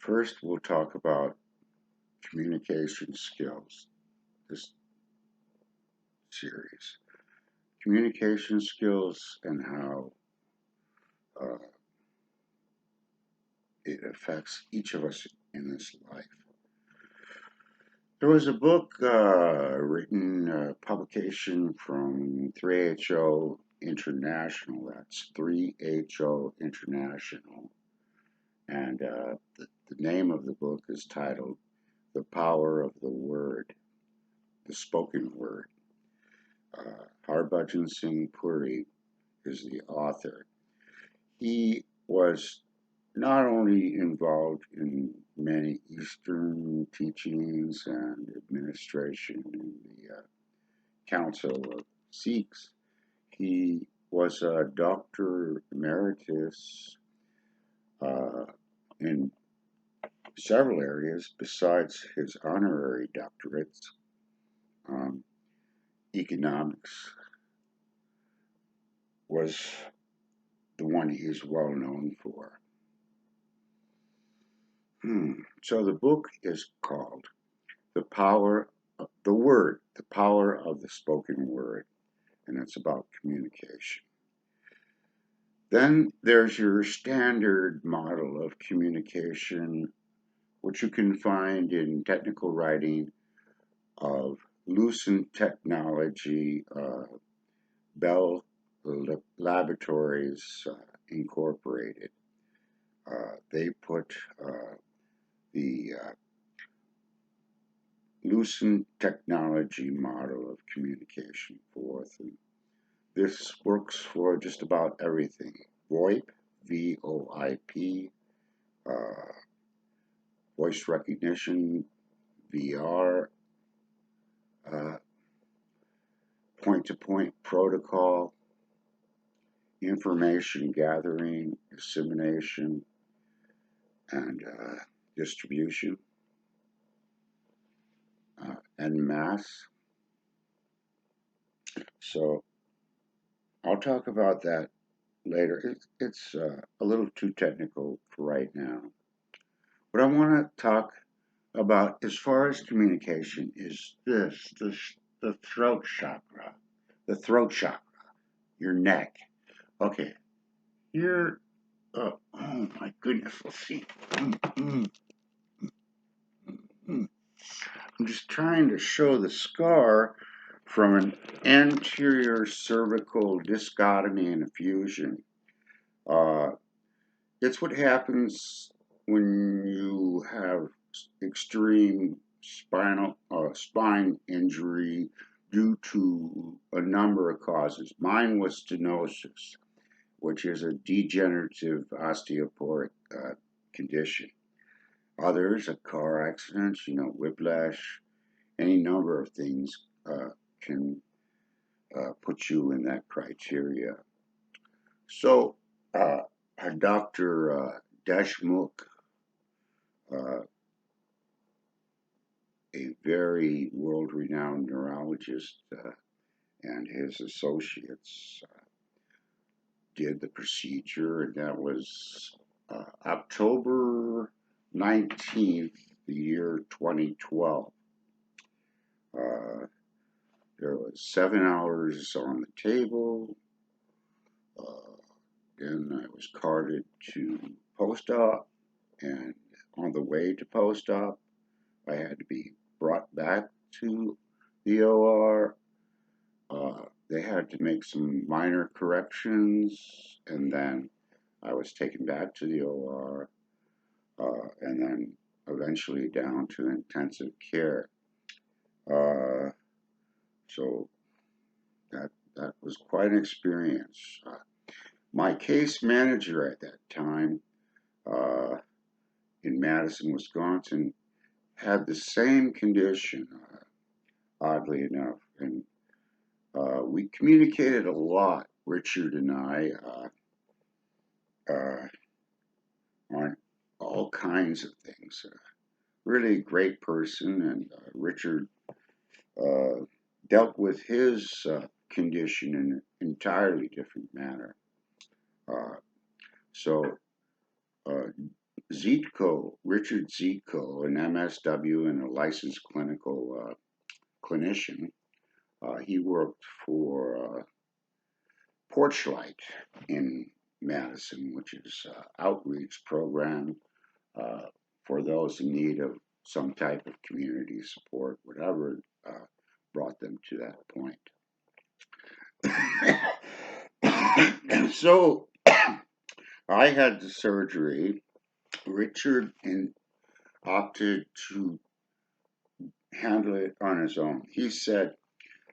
First, we'll talk about communication skills, this series. Communication skills and how uh, it affects each of us in this life. There was a book written, publication from 3HO International, that's 3HO International, and the name of the book is titled The Power of the Word, the Spoken Word. Harbhajan Singh Puri is the author. He was not only involved in many Eastern teachings and administration in the Council of Sikhs, he was a doctor emeritus in several areas besides his honorary doctorates. Economics was the one he is well known for. So the book is called The Power of the Word, The Power of the Spoken Word, and it's about communication. Then there's your standard model of communication, which you can find in technical writing of Lucent Technology, Bell Laboratories Incorporated. They put the lucent technology model of communication forth. And this works for just about everything. VoIP, VoIP, voice recognition, VR, point-to-point protocol, information gathering, dissemination, and distribution, and mass. So I'll talk about that later. It's a little too technical for right now. What I want to talk about as far as communication is the throat chakra. The throat chakra, your neck. Okay, here, oh my goodness, let's see. I'm just trying to show the scar from an anterior cervical discotomy and effusion. It's what happens when you have extreme spine injury due to a number of causes. Mine was stenosis, which is a degenerative osteoporotic condition. Others, a car accident, whiplash, any number of things can put you in that criteria. So, Dr. Deshmukh, a very world-renowned neurologist, and his associates did the procedure, and that was October 19th, the year 2012. There was 7 hours on the table. Then I was carted to post-op, and on the way to post-op, I had to be brought back to the OR. They had to make some minor corrections, and then I was taken back to the OR, and then eventually down to intensive care. So that was quite an experience. My case manager at that time in Madison, Wisconsin, had the same condition, oddly enough, and we communicated a lot, Richard and I, on all kinds of things. Really a great person, and Richard dealt with his condition in an entirely different manner. So Richard Zietko, an MSW and a licensed clinical clinician. He worked for Porchlight in Madison, which is an outreach program for those in need of some type of community support, whatever brought them to that point. So I had the surgery. Richard opted to handle it on his own. He said,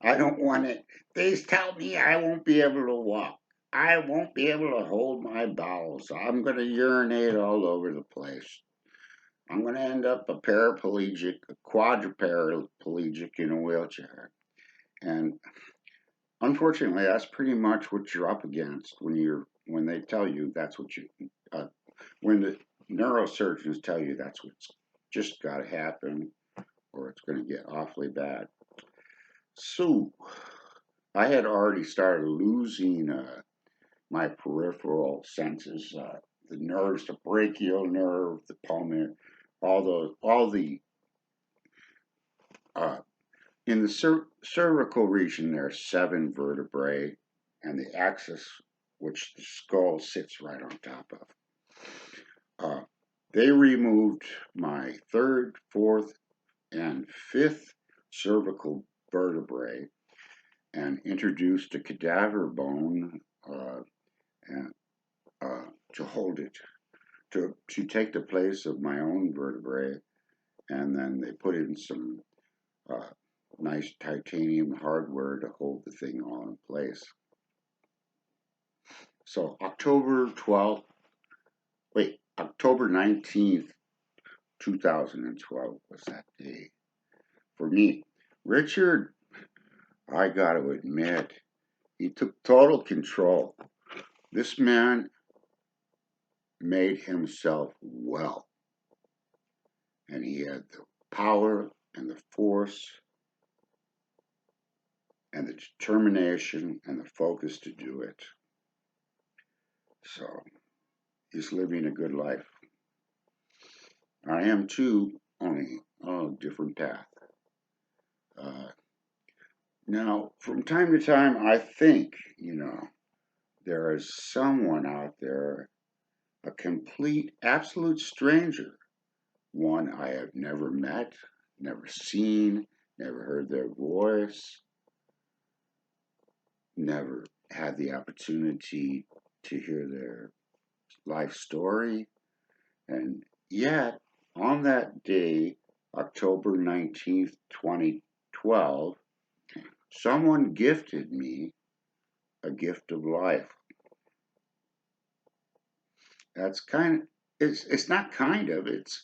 I don't want it. They tell me I won't be able to walk. I won't be able to hold my bowels. I'm going to urinate all over the place. I'm going to end up a quadriplegic in a wheelchair. And unfortunately, that's pretty much what you're up against when they tell you that's what when the neurosurgeons tell you that's what's just got to happen, or it's going to get awfully bad. So I had already started losing my peripheral senses, the nerves, the brachial nerve, the pulmonary, all the in the cervical region. There are 7 vertebrae, and the axis, which the skull sits right on top of. They removed my 3rd, 4th, and 5th cervical vertebrae and introduced a cadaver bone and, to hold it, to take the place of my own vertebrae. And then they put in some nice titanium hardware to hold the thing all in place. So October 19th, 2012 was that day for me. Richard, I got to admit, he took total control. This man made himself well, and he had the power and the force and the determination and the focus to do it. So he's living a good life. I am too, only on a different path. Now, from time to time, I think, there is someone out there, a complete, absolute stranger, one I have never met, never seen, never heard their voice, never had the opportunity to hear their life story. And yet, on that day, October 19th, 2012, someone gifted me a gift of life. That's it's not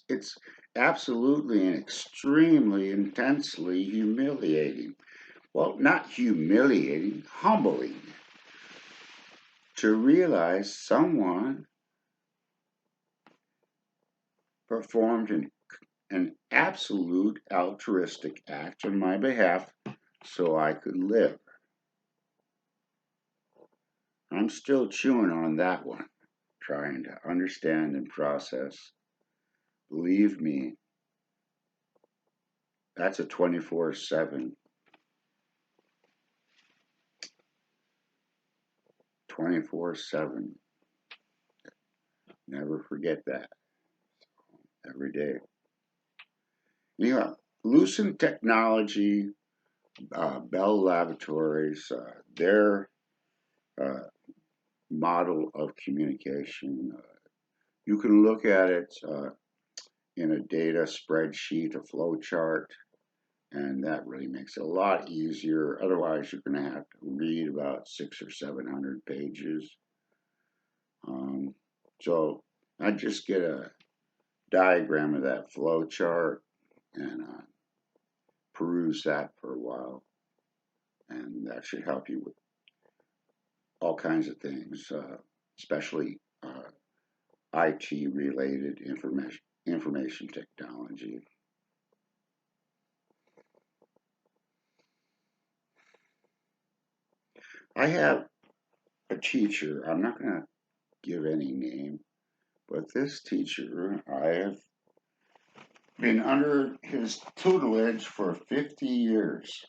it's absolutely and extremely intensely humiliating. Well, not humiliating, humbling to realize someone performed an absolute altruistic act on my behalf so I could live. I'm still chewing on that one, trying to understand and process. Believe me, that's a 24/7. 24/7. Never forget that. Every day. Lucent Technology, Bell Laboratories, their model of communication, you can look at it in a data spreadsheet, a flow chart, and that really makes it a lot easier. Otherwise, you're going to have to read about 600 or 700 pages. So I just get a diagram of that flow chart and peruse that for a while, and that should help you with all kinds of things, especially IT related information technology. I have a teacher, I'm not going to give any name, But this teacher, I have been under his tutelage for 50 years.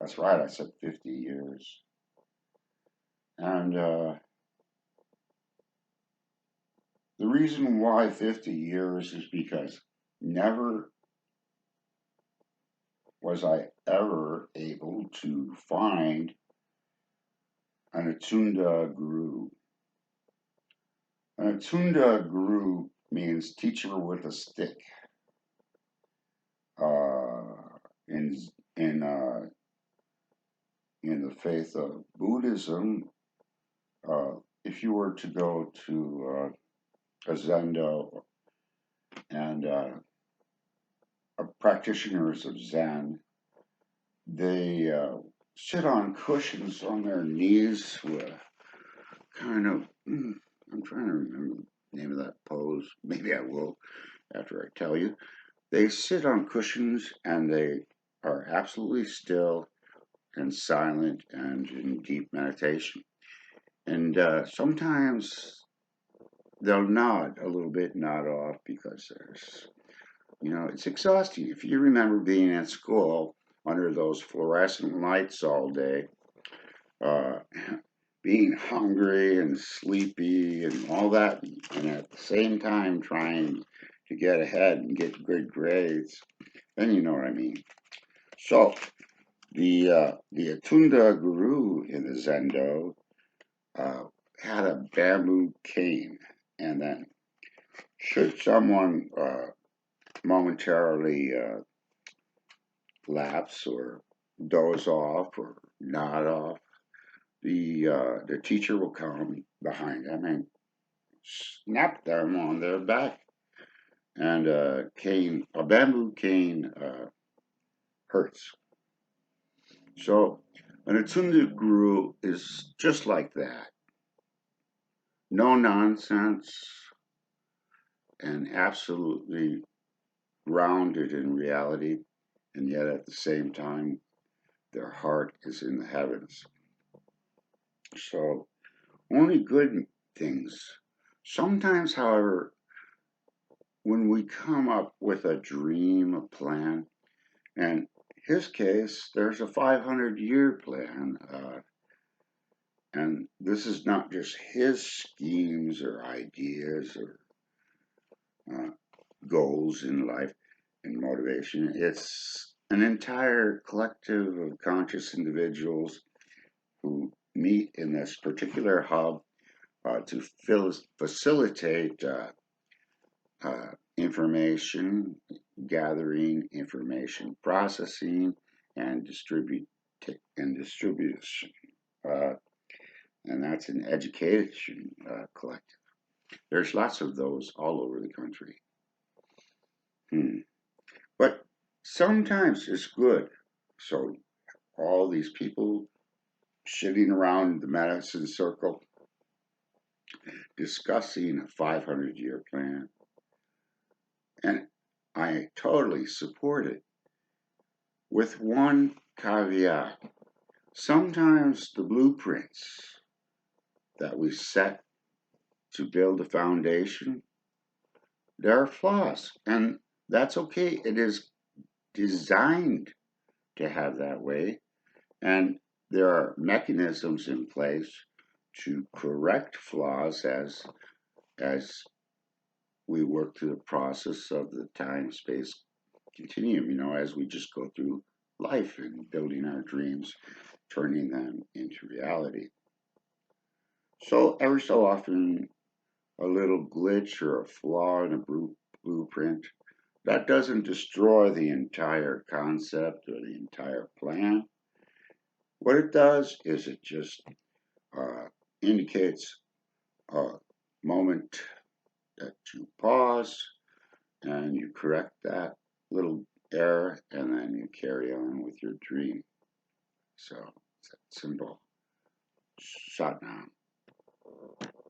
That's right, I said 50 years. And the reason why 50 years is because never was I ever able to find an Atunda guru. An Atunda guru means teacher with a stick. In in in the faith of Buddhism, if you were to go to a Zendo and practitioners of Zen, they sit on cushions on their knees with kind of, I'm trying to remember the name of that pose. Maybe I will after I tell you. They sit on cushions and they are absolutely still and silent and in deep meditation. And sometimes they'll nod a little bit, nod off because it's exhausting. If you remember being at school under those fluorescent lights all day, uh, being hungry and sleepy and all that, and at the same time trying to get ahead and get good grades, then you know what I mean. So the Atunda guru in the Zendo had a bamboo cane, and then should someone momentarily lapse or doze off or nod off, the teacher will come behind them and snap them on their back. And a bamboo cane hurts. So an Atunda guru is just like that. No nonsense and absolutely grounded in reality, and yet at the same time, their heart is in the heavens. So only good things. Sometimes, however, when we come up with a dream, a plan, and his case, there's a 500-year plan, and this is not just his schemes or ideas or goals in life and motivation. It's an entire collective of conscious individuals who meet in this particular hub to facilitate information gathering, information processing, and distribution. Uh, and that's an education collective. There's lots of those all over the country. But sometimes it's good. So all these people sitting around the medicine circle discussing a 500-year plan. And I totally support it with one caveat. Sometimes the blueprints that we set to build a foundation, there are flaws, and that's okay. It is designed to have that way, and there are mechanisms in place to correct flaws as we work through the process of the time-space continuum, as we just go through life and building our dreams, turning them into reality. So every so often, a little glitch or a flaw in a blueprint, that doesn't destroy the entire concept or the entire plan. What it does is it just indicates a moment that you pause and you correct that little error and then you carry on with your dream. So it's that simple. Shut down.